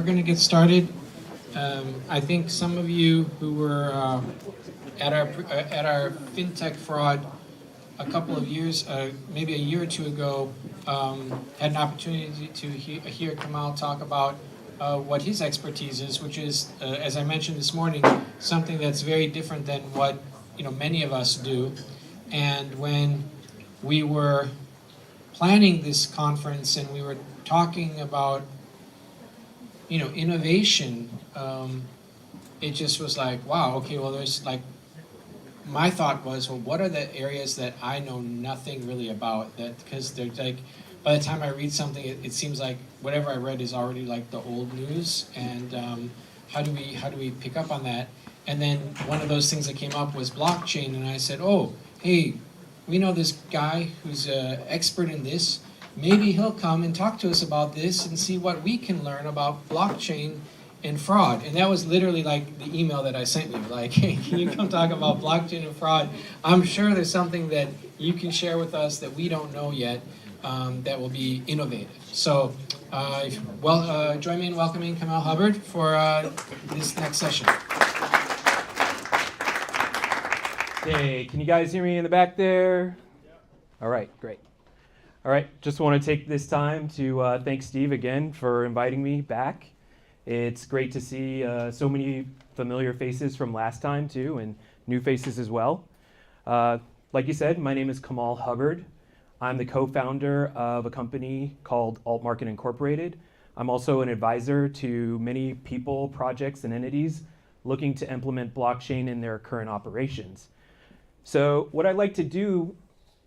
going to get started. I think some of you who were at our FinTech fraud a couple of years, maybe a year or two ago, had an opportunity to hear Kamal talk about what his expertise is, which is, as I mentioned this morning, something that's very different than what many of us do. And when we were planning this conference and we were talking about innovation, it just was like, wow, okay, well, there's like, my thought was, well, what are the areas that I know nothing really about? That because they're like, by the time I read something, it seems like whatever I read is already like the old news. And how do we pick up on that? And then one of those things that came up was blockchain, and I said, oh, hey, we know this guy who's an expert in this. Maybe he'll come and talk to us about this and see what we can learn about blockchain and fraud. And that was literally like the email that I sent you. Like, hey, can you come talk about blockchain and fraud? I'm sure there's something that you can share with us that we don't know yet that will be innovative. So, join me in welcoming Kamal Hubbard for this next session. Hey, can you guys hear me in the back there? All right, great. All right, just want to take this time to thank Steve again for inviting me back. It's great to see so many familiar faces from last time too, and new faces as well. Like you said, my name is Kamal Hubbard. I'm the co-founder of a company called Alt-Market Incorporated. I'm also an advisor to many people, projects, and entities looking to implement blockchain in their current operations. So what I'd like to do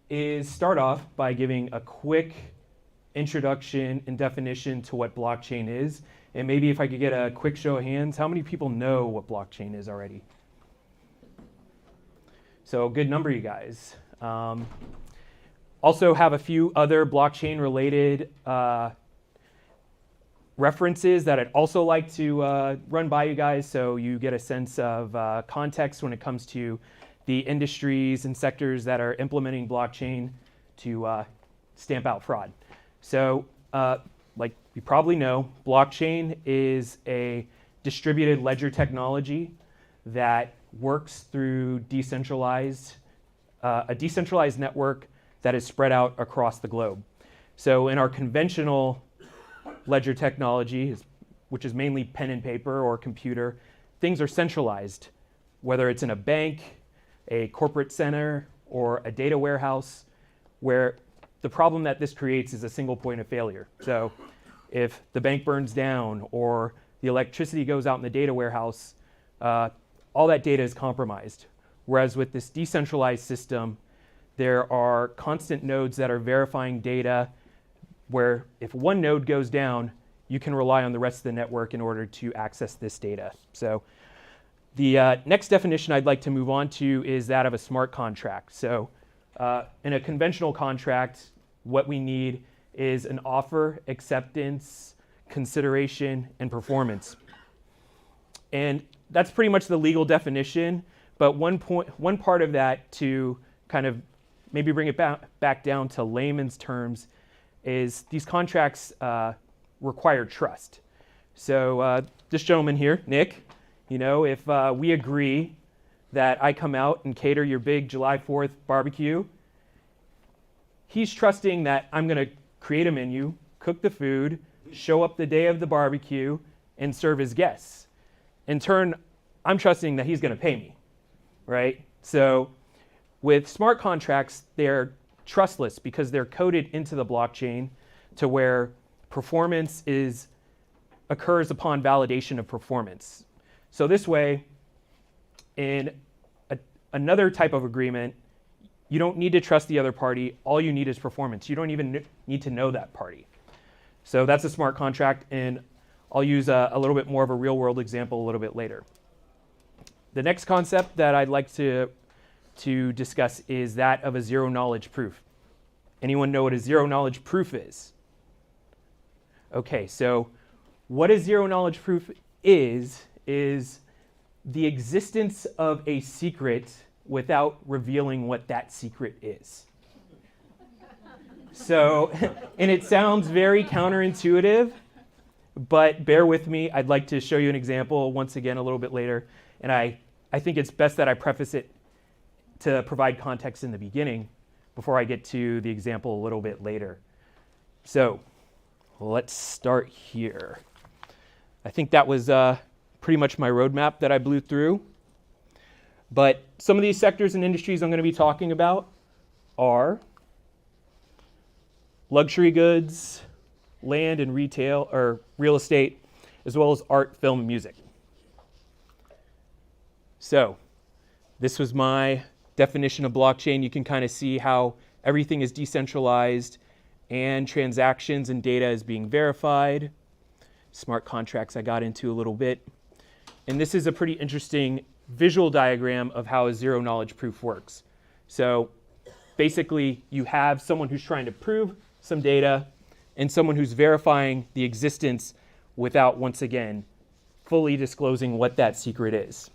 is start off by giving a quick introduction and definition to what blockchain is. And maybe if I could get a quick show of hands, how many people know what blockchain is already? So a good number of you guys. Also have a few other blockchain related references that I'd also like to run by you guys so you get a sense of context when it comes to the industries and sectors that are implementing blockchain to stamp out fraud. So like you probably know, blockchain is a distributed ledger technology that works through a decentralized network that is spread out across the globe. So in our conventional ledger technology, which is mainly pen and paper or computer, things are centralized, whether it's in a bank, a corporate center, or a data warehouse, where the problem that this creates is a single point of failure. So if the bank burns down or the electricity goes out in the data warehouse, all that data is compromised. Whereas with this decentralized system, there are constant nodes that are verifying data where if one node goes down, you can rely on the rest of the network in order to access this data. So the next definition I'd like to move on to is that of a smart contract. So in a conventional contract, what we need is an offer, acceptance, consideration, and performance. And that's pretty much the legal definition, but one part of that to kind of maybe bring it back down to layman's terms is these contracts require trust. So this gentleman here, Nick, if we agree that I come out and cater your big July 4th barbecue, he's trusting that I'm going to create a menu, cook the food, show up the day of the barbecue, and serve his guests. In turn, I'm trusting that he's going to pay me, right? So with smart contracts, they're trustless because they're coded into the blockchain to where performance occurs upon validation of performance. So this way, in another type of agreement, you don't need to trust the other party. All you need is performance. You don't even need to know that party. So that's a smart contract, and I'll use a little bit more of a real-world example a little bit later. The next concept that I'd like to discuss is that of a zero-knowledge proof. Anyone know what a zero-knowledge proof is? Okay, so what a zero-knowledge proof is the existence of a secret without revealing what that secret is. So, and it sounds very counterintuitive, but bear with me. I'd like to show you an example once again a little bit later. And I think it's best that I preface it to provide context in the beginning before I get to the example a little bit later. So let's start here. I think that was pretty much my roadmap that I blew through. But some of these sectors and industries I'm going to be talking about are luxury goods, land and retail or real estate, as well as art, film, and music. So this was my definition of blockchain. You can kind of see how everything is decentralized and transactions and data is being verified. Smart contracts I got into a little bit. And this is a pretty interesting visual diagram of how a zero knowledge proof works. So basically you have someone who's trying to prove some data and someone who's verifying the existence without, once again, fully disclosing what that secret is.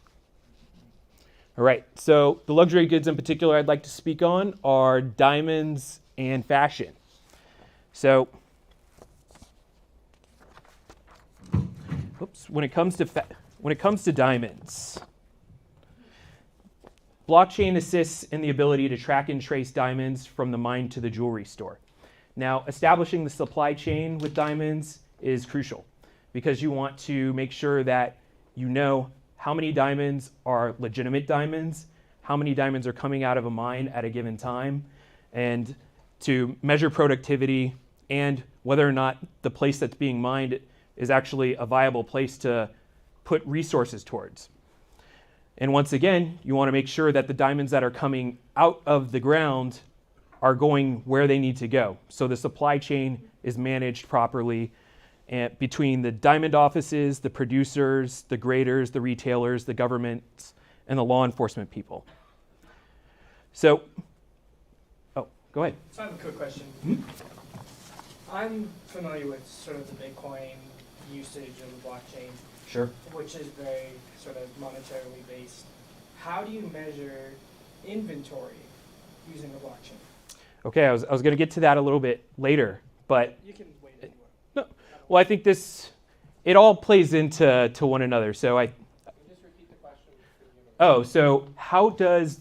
All right, so the luxury goods in particular I'd like to speak on are diamonds and fashion. So, when it comes to diamonds, blockchain assists in the ability to track and trace diamonds from the mine to the jewelry store. Now, establishing the supply chain with diamonds is crucial because you want to make sure that you know how many diamonds are legitimate diamonds, how many diamonds are coming out of a mine at a given time, and to measure productivity and whether or not the place that's being mined is actually a viable place to put resources towards. And once again, you want to make sure that the diamonds that are coming out of the ground are going where they need to go. So the supply chain is managed properly and between the diamond offices, the producers, the graders, the retailers, the governments, and the law enforcement people. So, go ahead. So I have a quick question. I'm familiar with sort of the Bitcoin usage of the blockchain, Sure. which is very sort of monetarily based. How do you measure inventory using the blockchain? Okay, I was going to get to that a little bit later, but You can wait anywhere. no. Well, I think it all plays into one another. So Just repeat the question. so how does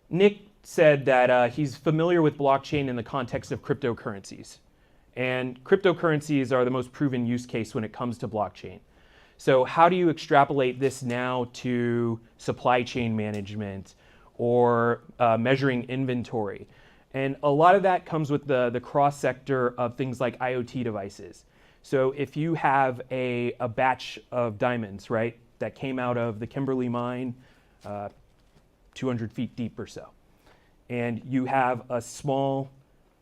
Nick said that he's familiar with blockchain in the context of cryptocurrencies. And cryptocurrencies are the most proven use case when it comes to blockchain. So how do you extrapolate this now to supply chain management or measuring inventory? And a lot of that comes with the cross-sector of things like IoT devices. So if you have a batch of diamonds, right, that came out of the Kimberley mine, 200 feet deep or so, and you have a small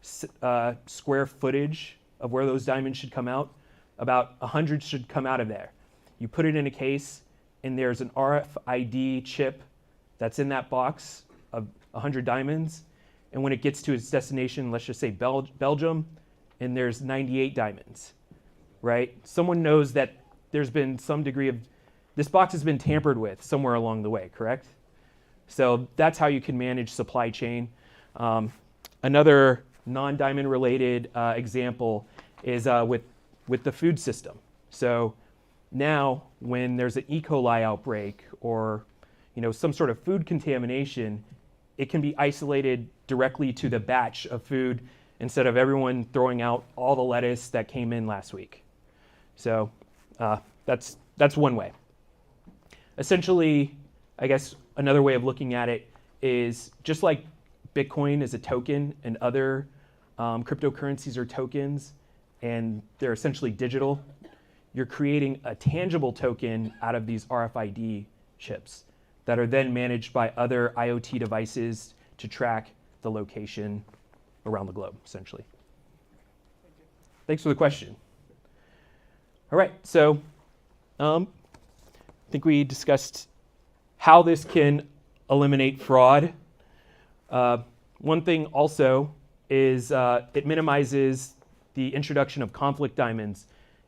square footage of where those diamonds should come out, about 100 should come out of there. You put it in a case, and there's an RFID chip that's in that box of 100 diamonds, and when it gets to its destination, let's just say Belgium, and there's 98 diamonds, right? Someone knows that there's been some degree of, this box has been tampered with somewhere along the way, correct? So that's how you can manage supply chain. Another non-diamond related example is with the food system. So now when there's an E. coli outbreak or some sort of food contamination, it can be isolated directly to the batch of food instead of everyone throwing out all the lettuce that came in last week. So that's one way. Essentially, I guess another way of looking at it is just like Bitcoin is a token and other cryptocurrencies are tokens and they're essentially digital, you're creating a tangible token out of these RFID chips that are then managed by other IoT devices to track the location around the globe, essentially. Thanks for the question. All right, so I think we discussed how this can eliminate fraud. One thing also is it minimizes the introduction of conflict diamonds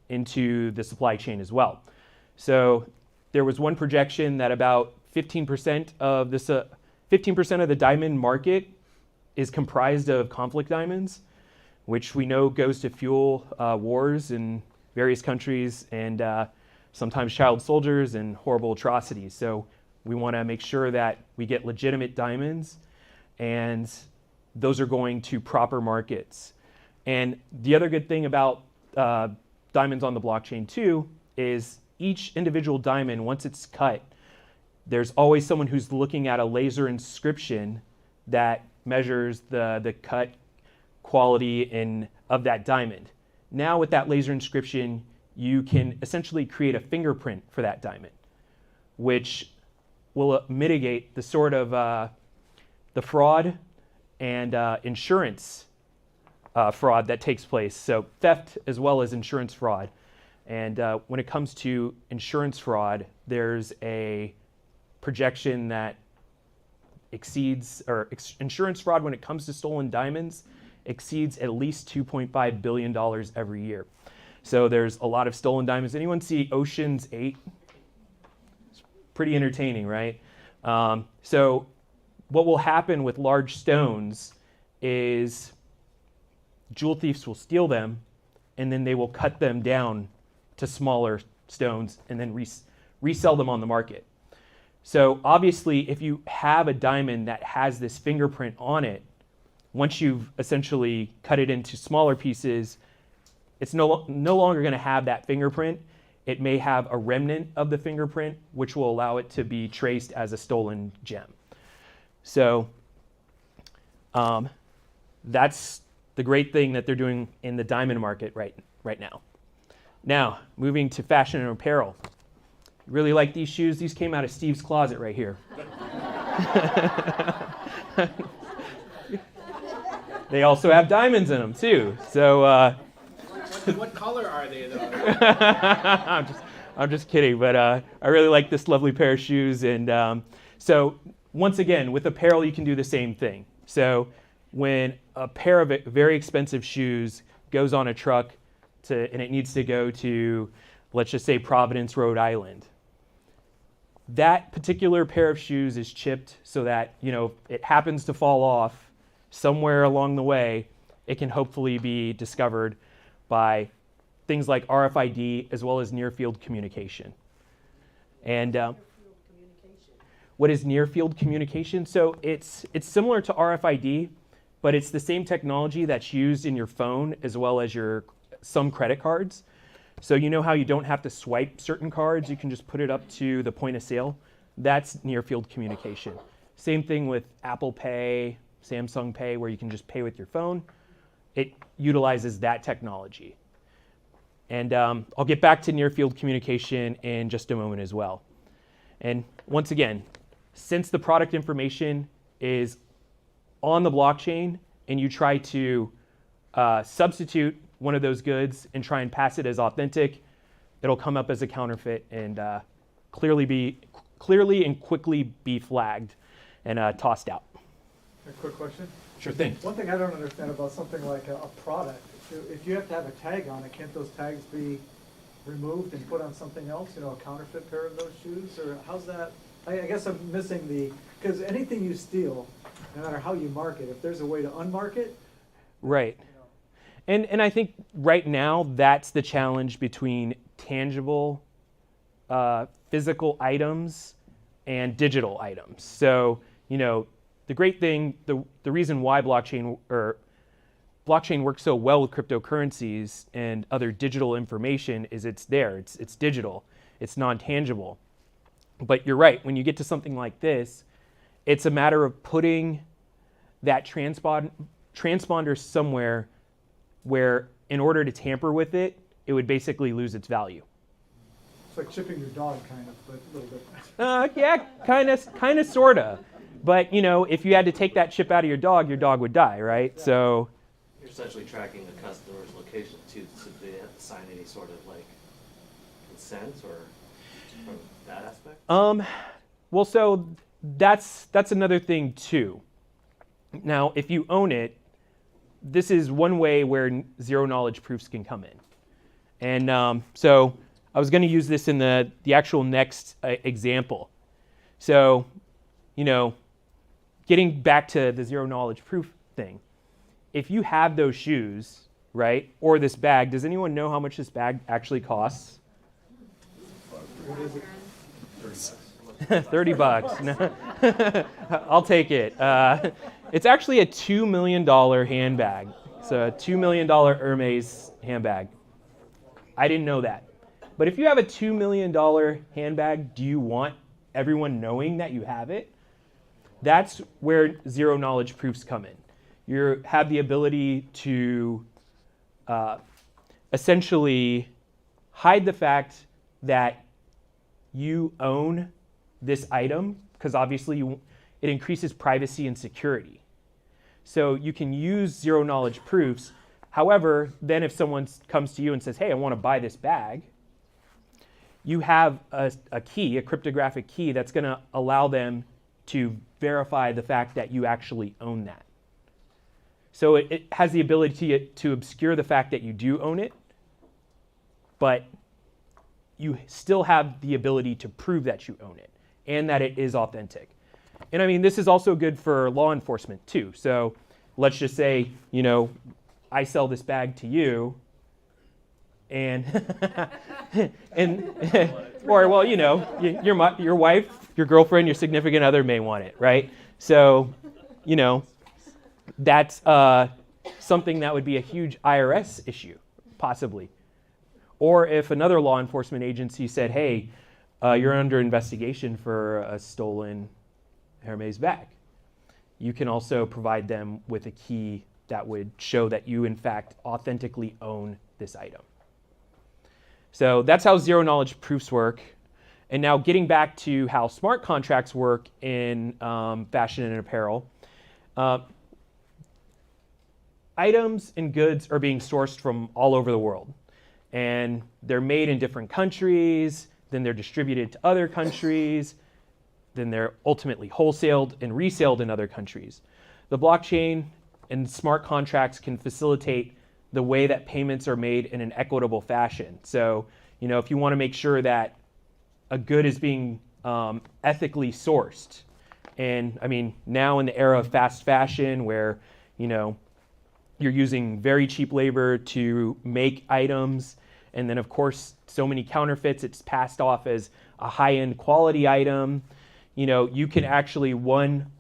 into the supply chain as well. So there was one projection that about 15% of this, 15% of the diamond market is comprised of conflict diamonds, which we know goes to fuel wars and various countries and sometimes child soldiers and horrible atrocities. So we want to make sure that we get legitimate diamonds, and those are going to proper markets. And the other good thing about diamonds on the blockchain too is each individual diamond, once it's cut, there's always someone who's looking at a laser inscription that measures the cut quality of that diamond. Now with that laser inscription, you can essentially create a fingerprint for that diamond, which will mitigate the sort of the fraud and insurance fraud that takes place. So theft as well as insurance fraud. And when it comes to insurance fraud, there's a projection that insurance fraud when it comes to stolen diamonds exceeds at least $2.5 billion every year. So there's a lot of stolen diamonds. Anyone see Ocean's 8? It's pretty entertaining, right? So what will happen with large stones is jewel thieves will steal them, and then they will cut them down to smaller stones and then resell them on the market. So obviously, if you have a diamond that has this fingerprint on it, once you've essentially cut it into smaller pieces, it's no longer going to have that fingerprint. It may have a remnant of the fingerprint, which will allow it to be traced as a stolen gem. So that's the great thing that they're doing in the diamond market right now. Now, moving to fashion and apparel. Really like these shoes. These came out of Steve's closet right here. They also have diamonds in them too. So what color are they though? I'm just kidding, but I really like this lovely pair of shoes. And so once again, with apparel, you can do the same thing. So when a pair of very expensive shoes goes on a truck and it needs to go to, let's just say, Providence, Rhode Island, that particular pair of shoes is chipped so that, if it happens to fall off somewhere along the way, it can hopefully be discovered by things like RFID as well as near-field communication. And what is near-field communication? So it's similar to RFID, but it's the same technology that's used in your phone as well as some credit cards. So you know how you don't have to swipe certain cards, you can just put it up to the point of sale? That's near-field communication. Same thing with Apple Pay, Samsung Pay, where you can just pay with your phone. It utilizes that technology. And I'll get back to near-field communication in just a moment as well. And once again, since the product information is on the blockchain and you try to substitute one of those goods and try and pass it as authentic, it'll come up as a counterfeit and clearly and quickly be flagged and tossed out. A quick question. Sure thing. One thing I don't understand about something like a product, if you have to have a tag on it, can't those tags be removed and put on something else, a counterfeit pair of those shoes? Or how's that? I guess I'm missing because anything you steal, no matter how you mark it, if there's a way to unmark it. Right. And I think right now that's the challenge between tangible physical items and digital items. So, the great thing, the reason why blockchain works so well with cryptocurrencies and other digital information is it's there, it's digital, it's non-tangible. But you're right, when you get to something like this, it's a matter of putting that transponder somewhere where in order to tamper with it, it would basically lose its value. It's like chipping your dog, kind of, but a little bit. Yeah, kind of, sort of. But, if you had to take that chip out of your dog would die, right? Yeah. So you're essentially tracking the customer's location too, so they have to sign any sort of consent or from that aspect? Well, so that's another thing too. Now, if you own it, this is one way where zero knowledge proofs can come in. And so I was going to use this in the actual next example. So, getting back to the zero knowledge proof thing, if you have those shoes right? Or this bag. Does anyone know how much this bag actually costs? What is it? 30 bucks. No. I'll take it. It's actually a $2 million handbag. It's a $2 million Hermes handbag. I didn't know that. But if you have a $2 million handbag, do you want everyone knowing that you have it? That's where zero knowledge proofs come in. You have the ability to essentially hide the fact that you own this item, because obviously it increases privacy and security. So you can use zero knowledge proofs. However, then if someone comes to you and says, hey, I want to buy this bag, you have a key, a cryptographic key that's going to allow them to verify the fact that you actually own that. So it has the ability to obscure the fact that you do own it, but you still have the ability to prove that you own it and that it is authentic. And I mean, this is also good for law enforcement too. So let's just say, you know, I sell this bag to you and, or well, you know, your wife, your girlfriend, your significant other may want it, right? So, you know, that's something that would be a huge IRS issue, possibly. Or if another law enforcement agency said, hey, you're under investigation for a stolen Hermes bag, you can also provide them with a key that would show that you, in fact, authentically own this item. So that's how zero knowledge proofs work. And now getting back to how smart contracts work in fashion and apparel, items and goods are being sourced from all over the world. And they're made in different countries, then they're distributed to other countries, then they're ultimately wholesaled and resaled in other countries. The blockchain and smart contracts can facilitate the way that payments are made in an equitable fashion. So, you know, if you want to make sure that a good is being ethically sourced, and I mean, now in the era of fast fashion where, you know, you're using very cheap labor to make items, and then of course, so many counterfeits, it's passed off as a high-end quality item. You know, you can actually,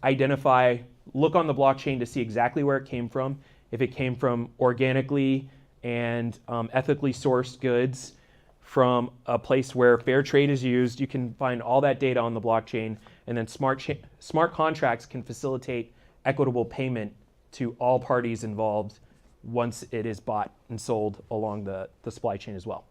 identify, look on the blockchain to see exactly where it came from. If it came from organically and ethically sourced goods from a place where fair trade is used, you can find all that data on the blockchain, and then smart contracts can facilitate equitable payment to all parties involved once it is bought and sold along the supply chain as well.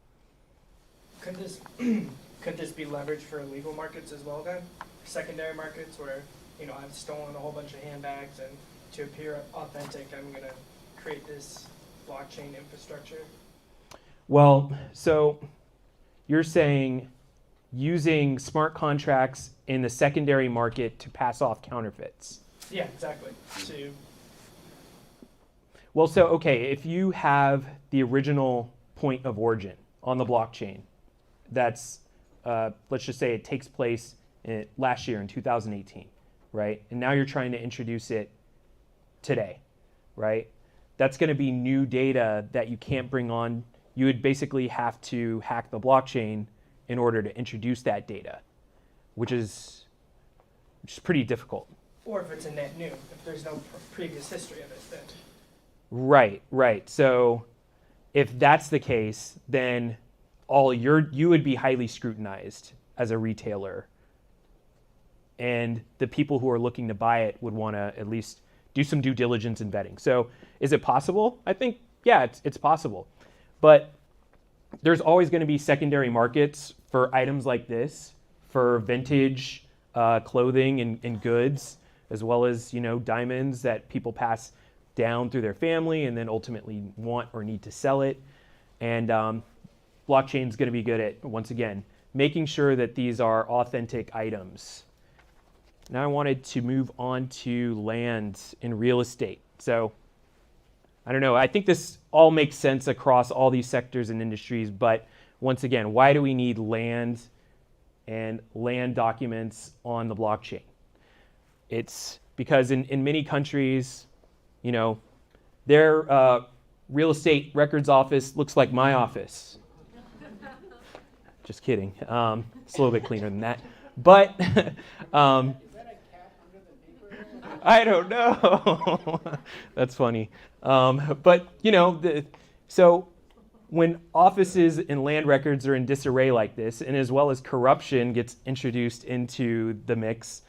Could this be leveraged for illegal markets as well then? Secondary markets where, you know, I've stolen a whole bunch of handbags and to appear authentic, I'm going to create this blockchain infrastructure? Well, so you're saying using smart contracts in the secondary market to pass off counterfeits. Yeah, exactly. Well, so, okay, if you have the original point of origin on the blockchain, that's, let's just say it takes place last year in 2018, right? And now you're trying to introduce it today, right? That's going to be new data that you can't bring on. You would basically have to hack the blockchain in order to introduce that data, which is pretty difficult. Or if it's a net new, if there's no previous history of it, then. Right. So if that's the case, then you would be highly scrutinized as a retailer. And the people who are looking to buy it would want to at least do some due diligence and vetting. So is it possible? I think, yeah, it's possible. But there's always going to be secondary markets for items like this, for vintage clothing and goods, as well as, you know, diamonds that people pass down through their family and then ultimately want or need to sell it. And blockchain is going to be good at, once again, making sure that these are authentic items. Now I wanted to move on to land and real estate. So I don't know, I think this all makes sense across all these sectors and industries, but once again, why do we need land and land documents on the blockchain? It's because in many countries, you know, they're real estate records office looks like my office. Just kidding. It's a little bit cleaner than that. But I don't know. That's funny. But, so when offices and land records are in disarray like this, and as well as corruption gets introduced into the mix,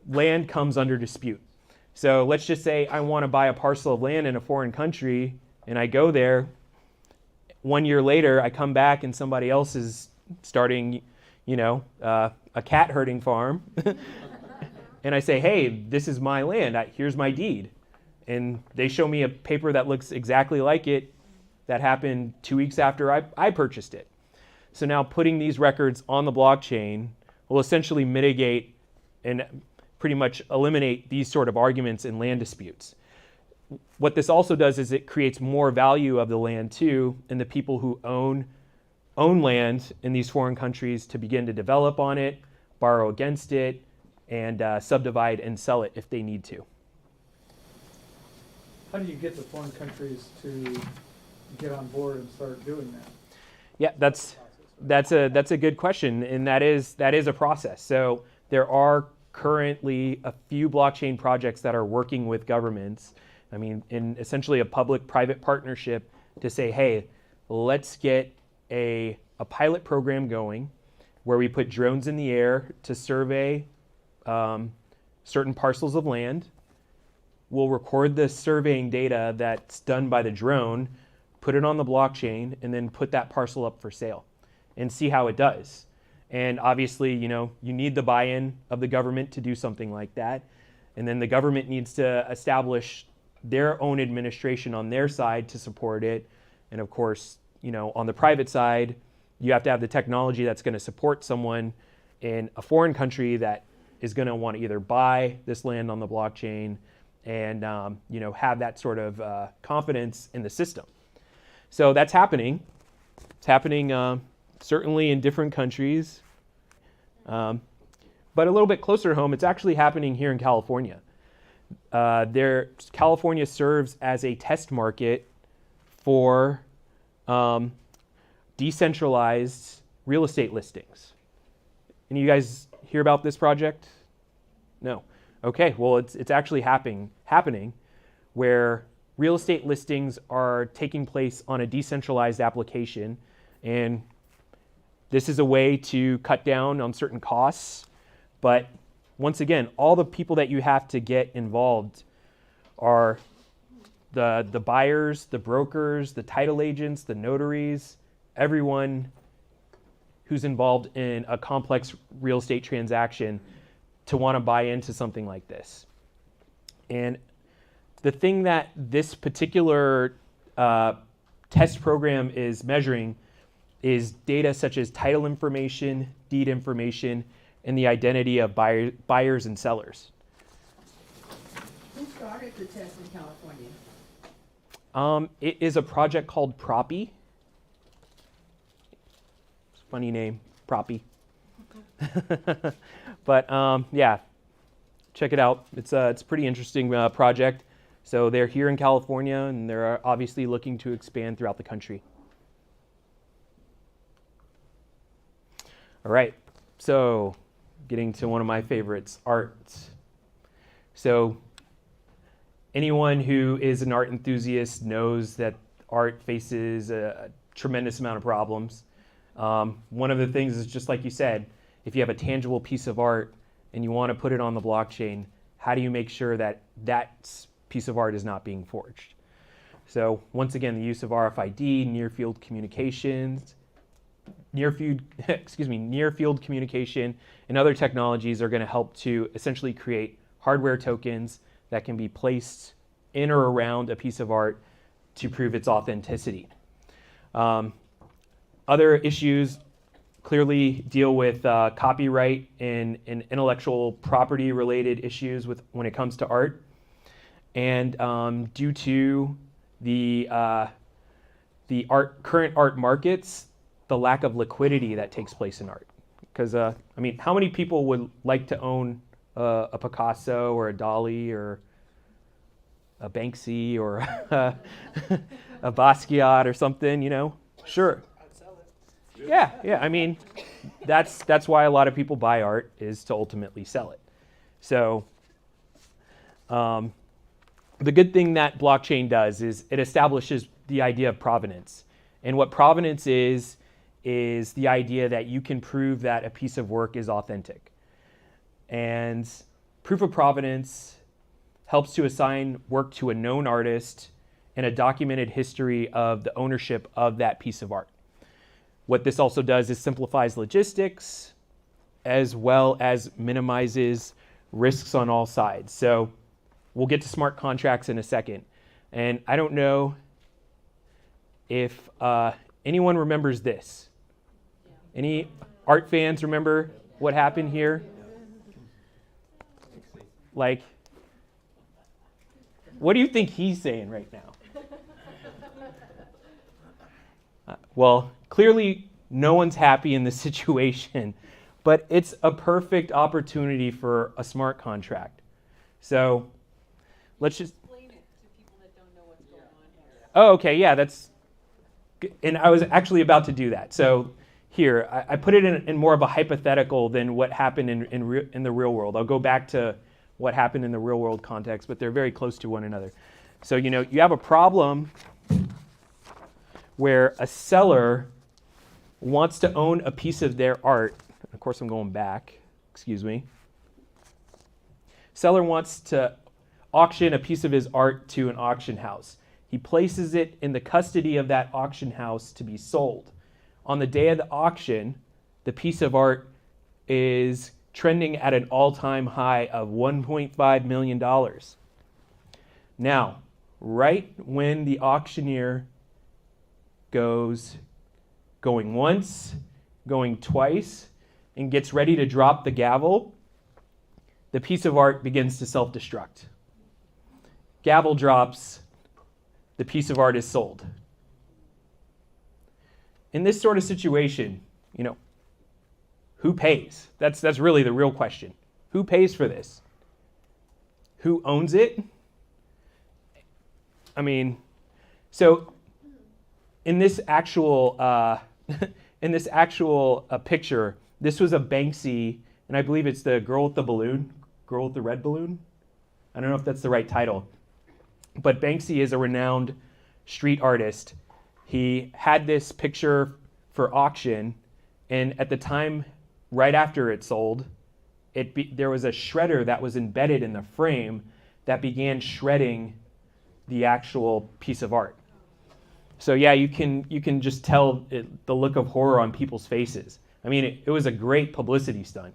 land comes under dispute. So let's just say I want to buy a parcel of land in a foreign country, and I go there. 1 year later, I come back and somebody else is starting, a cat herding farm. And I say, hey, this is my land. Here's my deed. And they show me a paper that looks exactly like it that happened 2 weeks after I purchased it. So now putting these records on the blockchain will essentially mitigate and pretty much eliminate these sort of arguments in land disputes. What this also does is it creates more value of the land too, and the people who own land in these foreign countries to begin to develop on it, borrow against it, and subdivide and sell it if they need to. How do you get the foreign countries to get on board and start doing that? Yeah, that's a good question, and that is a process. So there are currently a few blockchain projects that are working with governments. I mean, in essentially a public-private partnership to say, hey, let's get a pilot program going where we put drones in the air to survey certain parcels of land. We'll record the surveying data that's done by the drone, put it on the blockchain, and then put that parcel up for sale and see how it does. And obviously, you need the buy-in of the government to do something like that. And then the government needs to establish their own administration on their side to support it. And of course, on the private side, you have to have the technology that's going to support someone in a foreign country that is going to want to either buy this land on the blockchain and have that sort of confidence in the system. So that's happening. It's happening certainly in different countries, but a little bit closer to home, it's actually happening here in California. California serves as a test market for decentralized real estate listings. Any of you guys hear about this project? No. Okay, well, it's actually happening where real estate listings are taking place on a decentralized application, and this is a way to cut down on certain costs. But once again, all the people that you have to get involved are the buyers, the brokers, the title agents, the notaries, everyone who's involved in a complex real estate transaction to want to buy into something like this. And the thing that this particular test program is measuring is data such as title information, deed information, and the identity of buyers and sellers. Who started the test in California? It is a project called Proppy. Funny name, Proppy. But yeah, check it out. It's a pretty interesting project. So they're here in California, and they're obviously looking to expand throughout the country. All right, so getting to one of my favorites, art. So anyone who is an art enthusiast knows that art faces a tremendous amount of problems. One of the things is, just like you said, if you have a tangible piece of art and you want to put it on the blockchain, how do you make sure that that piece of art is not being forged? So once again, the use of RFID, near-field communications, near-field communication, and other technologies are going to help to essentially create hardware tokens that can be placed in or around a piece of art to prove its authenticity. Other issues clearly deal with copyright and intellectual property related issues when it comes to art. And due to the current art markets, the lack of liquidity that takes place in art. Because how many people would like to own a Picasso or a Dali or a Banksy or a Basquiat or something, you know, sure. I'd sell it. Yeah. I mean, that's why a lot of people buy art, is to ultimately sell it. So the good thing that blockchain does is it establishes the idea of provenance. And what provenance is the idea that you can prove that a piece of work is authentic. And proof of provenance helps to assign work to a known artist and a documented history of the ownership of that piece of art. What this also does is simplifies logistics as well as minimizes risks on all sides. So we'll get to smart contracts in a second. And I don't know if anyone remembers this. Any art fans remember what happened here? Like, what do you think he's saying right now? Well, clearly no one's happy in this situation, but it's a perfect opportunity for a smart contract. So let's just Explain it to people that don't know what's going on here. Oh, okay, yeah, that's good. And I was actually about to do that. So here, I put it in more of a hypothetical than what happened in the real world. I'll go back to what happened in the real world context, but they're very close to one another. So, you know, you have a problem where a seller wants to own a piece of their art. Of course, I'm going back, excuse me. Seller wants to auction a piece of his art to an auction house. He places it in the custody of that auction house to be sold. On the day of the auction, the piece of art is trending at an all-time high of $1.5 million. Now, right when the auctioneer going once, going twice, and gets ready to drop the gavel, the piece of art begins to self-destruct. Gavel drops, the piece of art is sold. In this sort of situation, you know, who pays? That's really the real question. Who pays for this? Who owns it? I mean, so in this actual picture, this was a Banksy, and I believe it's the girl with the balloon, girl with the red balloon. I don't know if that's the right title, but Banksy is a renowned street artist. He had this picture for auction, and at the time, right after it sold, there was a shredder that was embedded in the frame that began shredding the actual piece of art. So yeah, you can just tell the look of horror on people's faces. I mean, it was a great publicity stunt.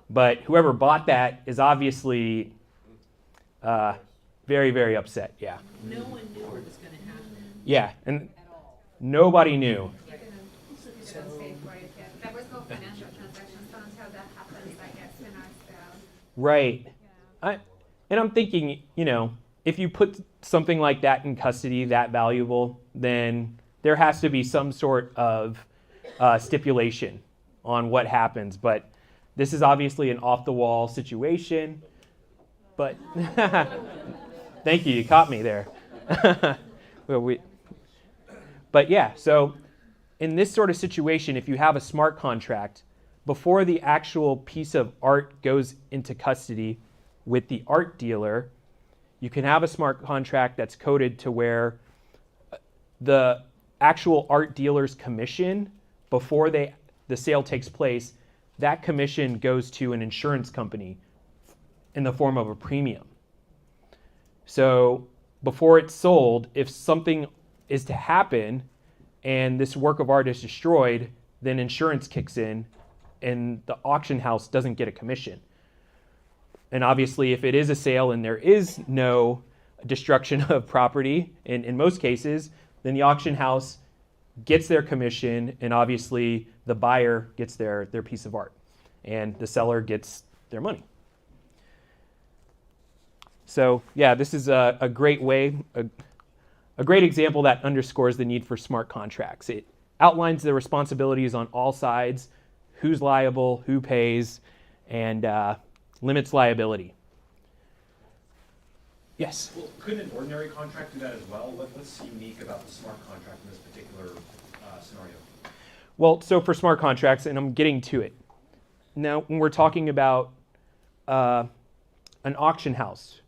But whoever bought that is obviously very, very upset, yeah. No one knew it was going to happen Yeah, and at all. nobody knew. There was no financial transactions done until that happens, I guess, in our style. Right. And I'm thinking, you know, if you put something like that in custody, that valuable, then there has to be some sort of stipulation on what happens. But this is obviously an off-the-wall situation. But thank you caught me there. But yeah, so in this sort of situation, if you have a smart contract, before the actual piece of art goes into custody with the art dealer, you can have a smart contract that's coded to where the actual art dealer's commission, before the sale takes place, that commission goes to an insurance company in the form of a premium. So before it's sold, if something is to happen and this work of art is destroyed, then insurance kicks in and the auction house doesn't get a commission. And obviously, if it is a sale and there is no destruction of property, in most cases, then the auction house gets their commission, and obviously the buyer gets their piece of art, and the seller gets their money. So yeah, this is a great way, a great example that underscores the need for smart contracts. It outlines the responsibilities on all sides, who's liable, who pays, and limits liability. Yes. Well, couldn't an ordinary contract do that as well? What's unique about the smart contract in this particular scenario? Well, so for smart contracts, and I'm getting to it. Now, when we're talking about an auction house,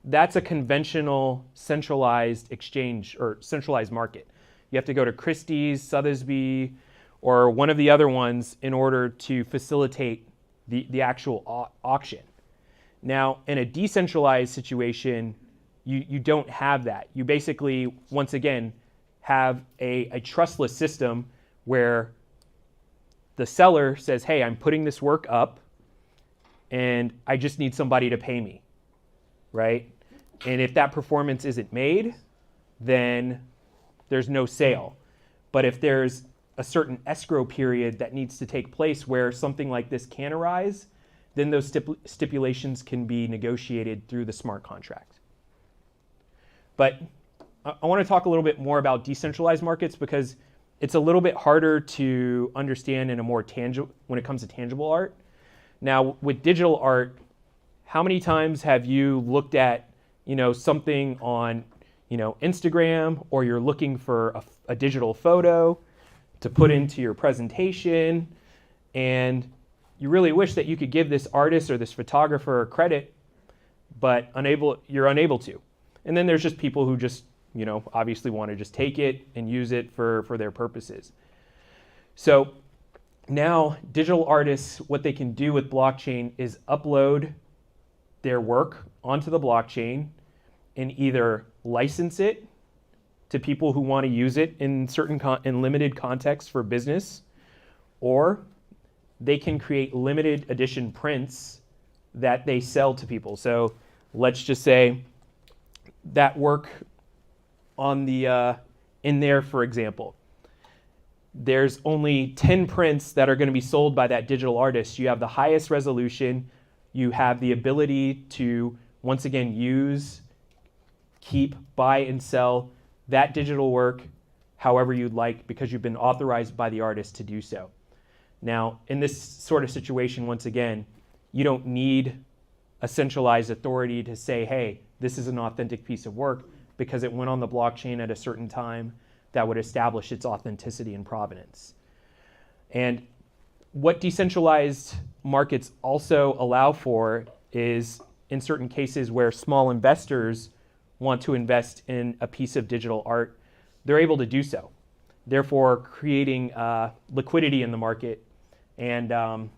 that's a conventional centralized exchange or centralized market. You have to go to Christie's, Sotheby's, or one of the other ones in order to facilitate the actual auction. Now, in a decentralized situation, you don't have that. You basically, once again, have a trustless system where the seller says, hey, I'm putting this work up and I just need somebody to pay me, right? And if that performance isn't made, then there's no sale. But if there's a certain escrow period that needs to take place where something like this can arise, then those stipulations can be negotiated through the smart contract. But I want to talk a little bit more about decentralized markets because it's a little bit harder to understand in a more tangible, when it comes to tangible art. Now, with digital art, how many times have you looked at, something on, Instagram, or you're looking for a digital photo to put into your presentation, and you really wish that you could give this artist or this photographer credit, but you're unable to. And then there's just people who just, obviously want to just take it and use it for their purposes. So now digital artists, what they can do with blockchain is upload their work onto the blockchain and either license it to people who want to use it in in limited contexts for business, or they can create limited edition prints that they sell to people. So let's just say that work on the in there, for example, there's only 10 prints that are going to be sold by that digital artist. You have the highest resolution. You have the ability to, once again, use, keep, buy, and sell that digital work however you'd like because you've been authorized by the artist to do so. Now, in this sort of situation, once again, you don't need a centralized authority to say, hey, this is an authentic piece of work because it went on the blockchain at a certain time that would establish its authenticity and provenance. And what decentralized markets also allow for is in certain cases where small investors want to invest in a piece of digital art, they're able to do so, therefore creating liquidity in the market and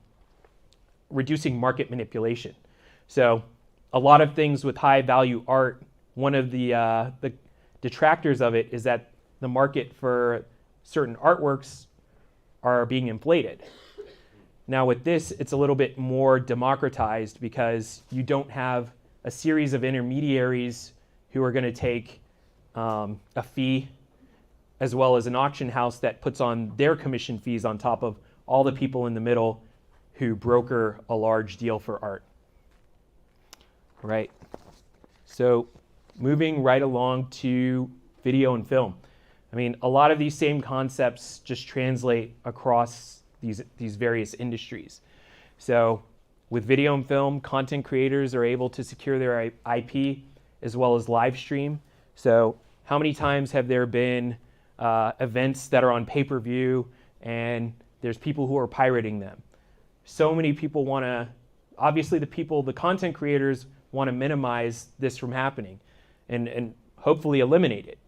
reducing market manipulation. So a lot of things with high value art, one of the detractors of it is that the market for certain artworks are being inflated. Now with this, it's a little bit more democratized because you don't have a series of intermediaries who are going to take a fee, as well as an auction house that puts on their commission fees on top of all the people in the middle who broker a large deal for art. Right. So moving right along to video and film. I mean, a lot of these same concepts just translate across these various industries. So with video and film, content creators are able to secure their IP as well as live stream. So how many times have there been events that are on pay-per-view and there's people who are pirating them? So many people want to, obviously the content creators want to minimize this from happening and hopefully eliminate it.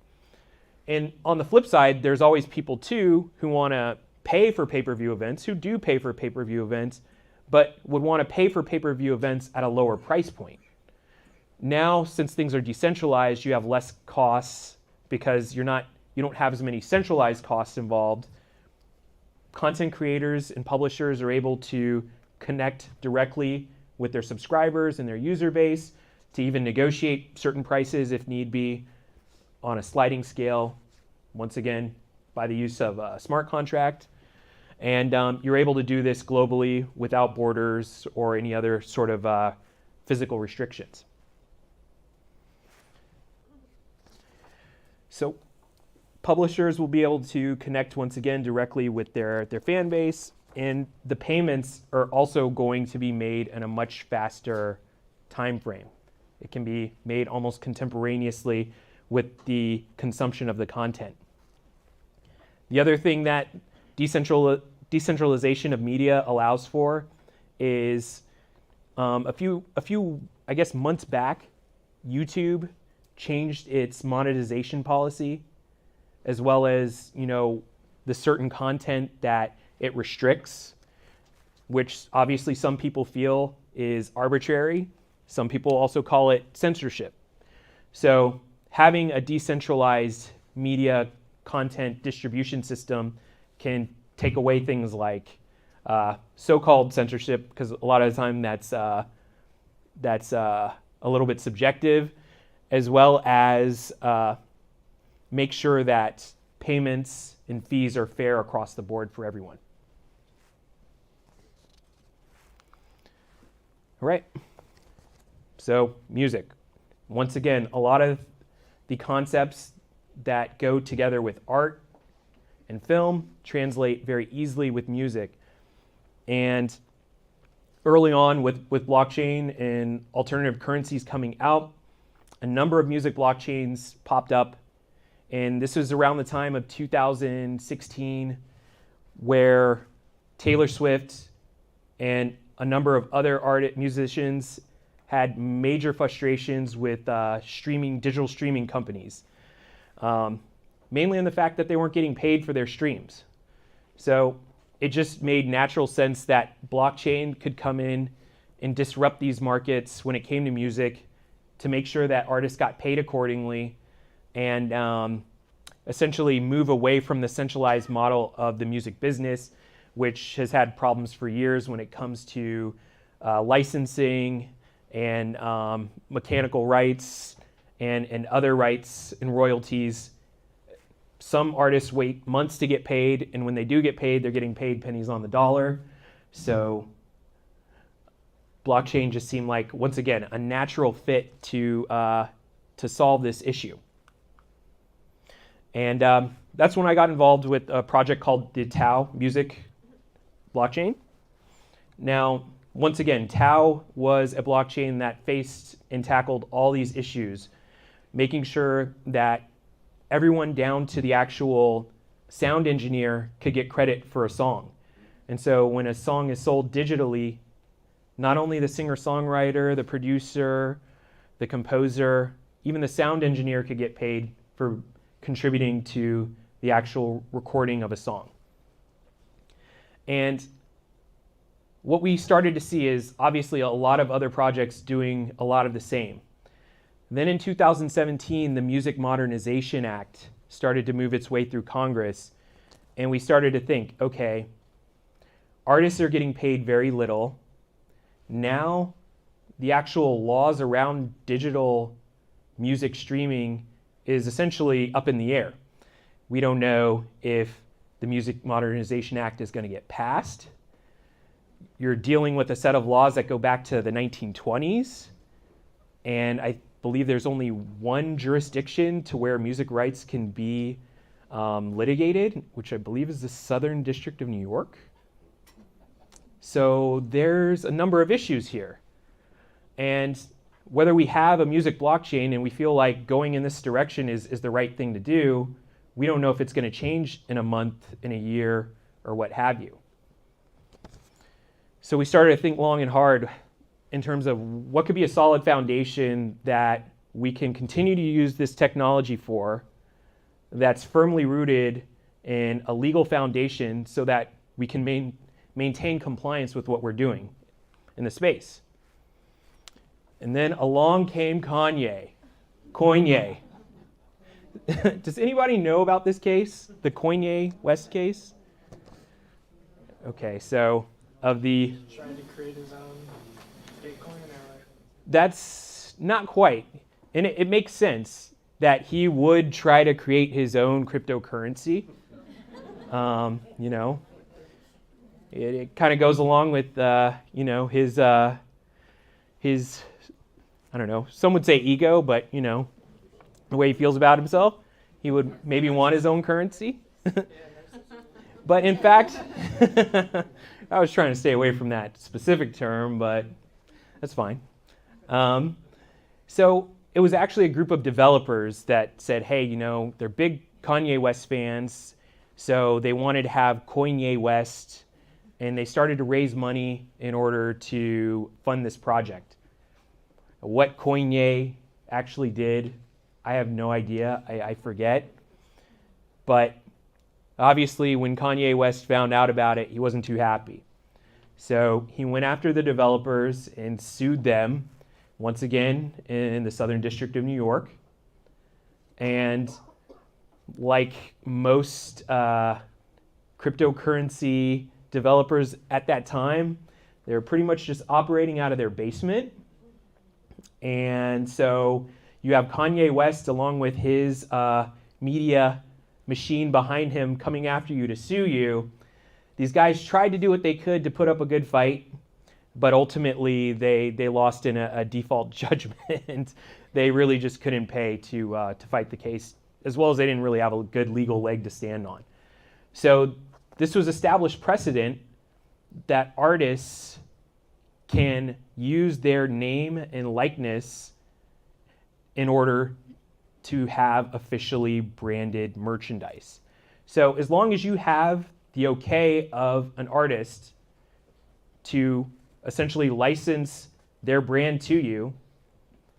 And on the flip side, there's always people too who want to pay for pay-per-view events, who do pay for pay-per-view events, but would want to pay for pay-per-view events at a lower price point. Now, since things are decentralized, you have less costs because you don't have as many centralized costs involved. Content creators and publishers are able to connect directly with their subscribers and their user base to even negotiate certain prices if need be on a sliding scale, once again, by the use of a smart contract. And you're able to do this globally without borders or any other sort of physical restrictions. So publishers will be able to connect once again directly with their fan base, and the payments are also going to be made in a much faster time frame. It can be made almost contemporaneously with the consumption of the content. The other thing that decentralization of media allows for is a few I guess months back, YouTube changed its monetization policy, as well as the certain content that it restricts, which obviously some people feel is arbitrary. Some people also call it censorship. So having a decentralized media content distribution system can take away things like so-called censorship, because a lot of the time that's a little bit subjective, as well as make sure that payments and fees are fair across the board for everyone. All right. So music. Once again, a lot of the concepts that go together with art and film translate very easily with music. And early on with blockchain and alternative currencies coming out, a number of music blockchains popped up. And this was around the time of 2016, where Taylor Swift and a number of other musicians had major frustrations with digital streaming companies, mainly in the fact that they weren't getting paid for their streams. So it just made natural sense that blockchain could come in and disrupt these markets when it came to music, to make sure that artists got paid accordingly, and essentially move away from the centralized model of the music business, which has had problems for years when it comes to licensing and mechanical rights and other rights and royalties. Some artists wait months to get paid, and when they do get paid, they're getting paid pennies on the dollar. So blockchain just seemed like, once again, a natural fit to solve this issue. And that's when I got involved with a project called the Tau Music blockchain. Now, once again, Tau was a blockchain that faced and tackled all these issues, making sure that everyone down to the actual sound engineer could get credit for a song. And so when a song is sold digitally, not only the singer-songwriter, the producer, the composer, even the sound engineer could get paid for contributing to the actual recording of a song. And what we started to see is obviously a lot of other projects doing a lot of the same. Then in 2017, the Music Modernization Act started to move its way through Congress, and we started to think, okay, artists are getting paid very little. Now, the actual laws around digital music streaming is essentially up in the air. We don't know if the Music Modernization Act is going to get passed. You're dealing with a set of laws that go back to the 1920s, and I believe there's only one jurisdiction to where music rights can be litigated, which I believe is the Southern District of New York. So there's a number of issues here. And whether we have a music blockchain and we feel like going in this direction is the right thing to do, we don't know if it's going to change in a month, in a year, or what have you. So we started to think long and hard in terms of what could be a solid foundation that we can continue to use this technology for, that's firmly rooted in a legal foundation, so that we can maintain compliance with what we're doing in the space. And then along came Kanye. Does anybody know about this case, the Kanye West case? Okay, so of the... Trying to create his own Bitcoin, or... That's not quite. And it makes sense that he would try to create his own cryptocurrency. It kind of goes along with, his, I don't know, some would say ego, but, the way he feels about himself, he would maybe want his own currency. But in fact, I was trying to stay away from that specific term, but that's fine. So it was actually a group of developers that said, hey, they're big Kanye West fans, so they wanted to have Kanye West, and they started to raise money in order to fund this project. What Kanye actually did, I have no idea. I forget. But obviously, when Kanye West found out about it, he wasn't too happy. So he went after the developers and sued them, once again, in the Southern District of New York. And like most cryptocurrency developers at that time, they were pretty much just operating out of their basement. And so you have Kanye West along with his media machine behind him coming after you to sue you. These guys tried to do what they could to put up a good fight, but ultimately they lost in a default judgment. They really just couldn't pay to fight the case, as well as they didn't really have a good legal leg to stand on. So this was established precedent that artists can use their name and likeness in order to have officially branded merchandise. So as long as you have the okay of an artist to essentially license their brand to you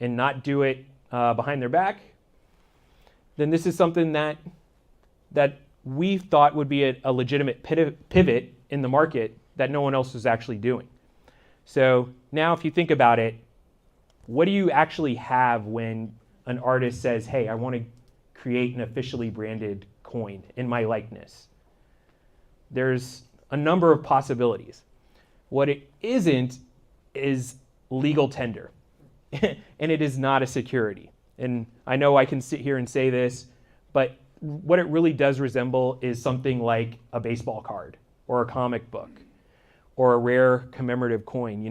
and not do it behind their back, then this is something that we thought would be a legitimate pivot in the market that no one else was actually doing. So now if you think about it, what do you actually have when an artist says, hey, I want to create an officially branded coin in my likeness? There's a number of possibilities. What it isn't is legal tender, and it is not a security. And I know I can sit here and say this, but what it really does resemble is something like a baseball card or a comic book or a rare commemorative coin.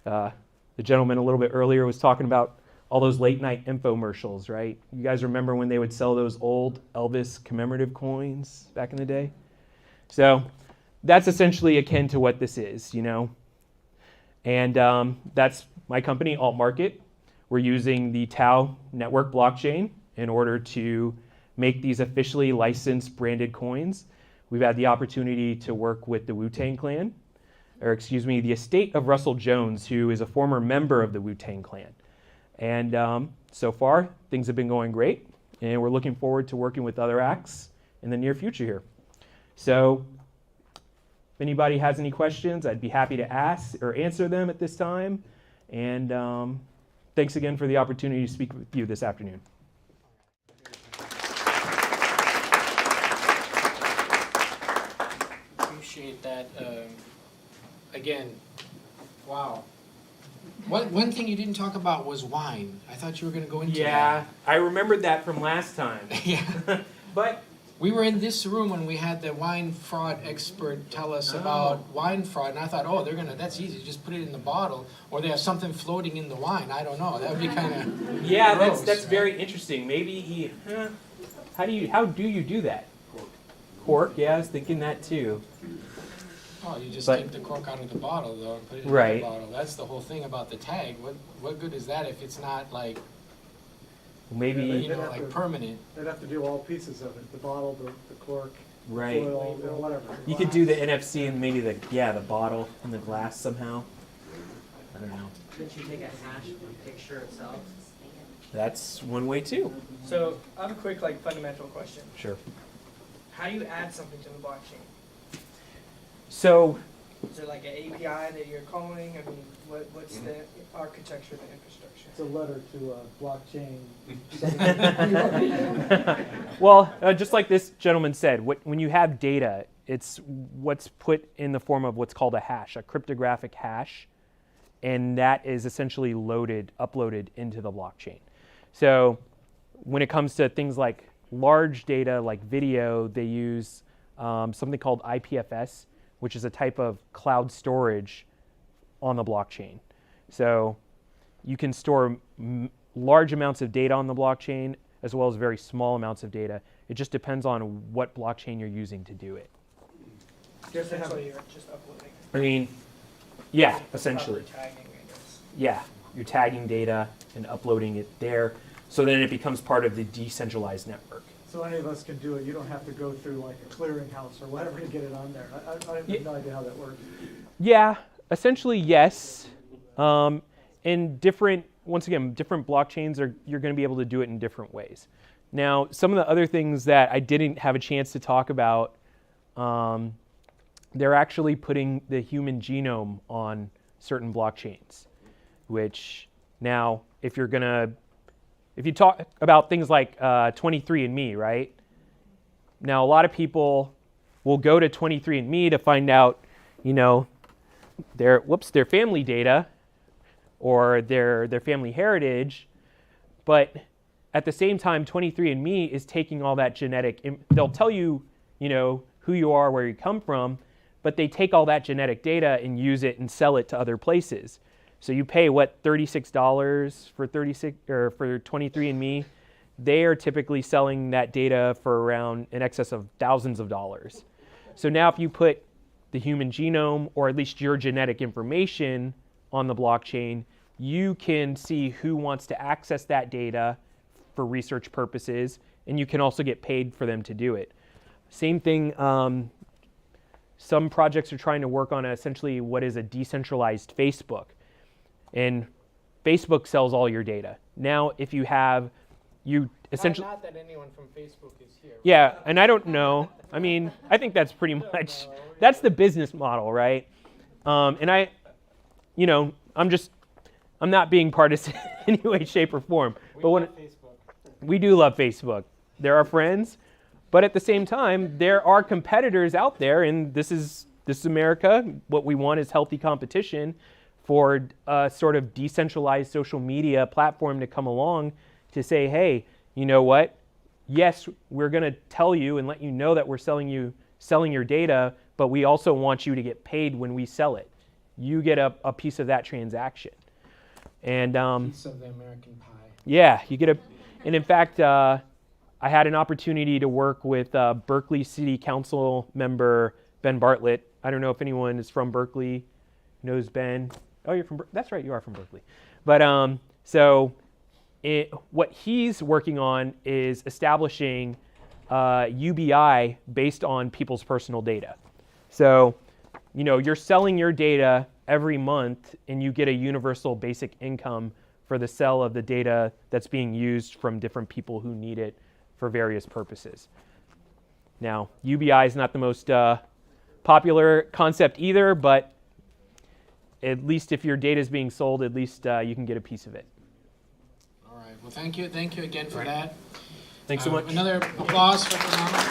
The gentleman a little bit earlier was talking about all those late night infomercials, right? You guys remember when they would sell those old Elvis commemorative coins back in the day? So that's essentially akin to what this is, And that's my company, Alt Market. We're using the Tau network blockchain in order to make these officially licensed branded coins. We've had the opportunity to work with the Wu-Tang Clan, the estate of Russell Jones, who is a former member of the Wu-Tang Clan. And so far, things have been going great, and we're looking forward to working with other acts in the near future here. So if anybody has any questions, I'd be happy to ask or answer them at this time. And thanks again for the opportunity to speak with you this afternoon. Appreciate that. Again, wow. One thing you didn't talk about was wine. I thought you were going to go into that. I remembered that from last time. Yeah. But we were in this room when we had the wine fraud expert tell us about wine fraud, and I thought, that's easy, just put it in the bottle, or they have something floating in the wine. I don't know. That would be kind of gross, that's very interesting. Maybe how do you do that? Cork, yeah, I was thinking that too. Oh, you just take the cork out of the bottle, though, and put it in the bottle. That's the whole thing about the tag. What good is that if it's not like maybe permanent? They'd have to do all pieces of it: the bottle, the cork, right, foil, whatever. You could do the NFC and maybe the bottle and the glass somehow. I don't know. Couldn't you take a hash from the picture itself? That's one way too. So I have a quick fundamental question. Sure. How do you add something to the blockchain? So, is there like an API that you're calling? I mean, what's the architecture of the infrastructure? It's a letter to blockchain. Well, just like this gentleman said, when you have data, it's what's put in the form of what's called a hash, a cryptographic hash, and that is essentially uploaded into the blockchain. So when it comes to things like large data, like video, they use something called IPFS, which is a type of cloud storage on the blockchain. So you can store large amounts of data on the blockchain as well as very small amounts of data. It just depends on what blockchain you're using to do it. Essentially, you're just uploading. I mean, yeah, essentially. Tagging, I guess. Yeah. you're tagging data and uploading it there, so then it becomes part of the decentralized network. So any of us can do it, you don't have to go through like a clearinghouse or whatever to get it on there. I have no idea how that works. Yeah, essentially yes. In different, once again, different blockchains you're going to be able to do it in different ways. Now, some of the other things that I didn't have a chance to talk about, they're actually putting the human genome on certain blockchains, which now, if you talk about things like 23andMe, right? Now, a lot of people will go to 23andMe to find out, their family data or their family heritage, but at the same time, 23andMe is taking all that genetic, they'll tell you, who you are, where you come from, but they take all that genetic data and use it and sell it to other places. So you pay $36 for 23andMe. They are typically selling that data for around in excess of thousands of dollars. So now if you put the human genome, or at least your genetic information, on the blockchain, you can see who wants to access that data for research purposes, and you can also get paid for them to do it. Same thing, some projects are trying to work on essentially what is a decentralized Facebook. And Facebook sells all your data. Now, if you have, you essentially... Not that anyone from Facebook is here. Yeah, and I don't know. I mean, I think that's pretty much, that's the business model, right? And I'm not being partisan in any way, shape, or form. We do love Facebook. They're our friends. But at the same time, there are competitors out there, and this is America. What we want is healthy competition for a sort of decentralized social media platform to come along to say, hey, you know what? Yes, we're going to tell you and let you know that we're selling your data, but we also want you to get paid when we sell it. You get a piece of that transaction. And piece of the American pie. Yeah, you get and in fact, I had an opportunity to work with Berkeley City Council member Ben Bartlett. I don't know if anyone is from Berkeley, knows Ben. Oh, you're from that's right, you are from Berkeley. But what he's working on is establishing UBI based on people's personal data. So, you're selling your data every month and you get a universal basic income for the sale of the data that's being used from different people who need it for various purposes. Now, UBI is not the most popular concept either, but at least if your data is being sold, at least you can get a piece of it. All right. Well, thank you again for that. Thanks so much. Another applause for Kamal.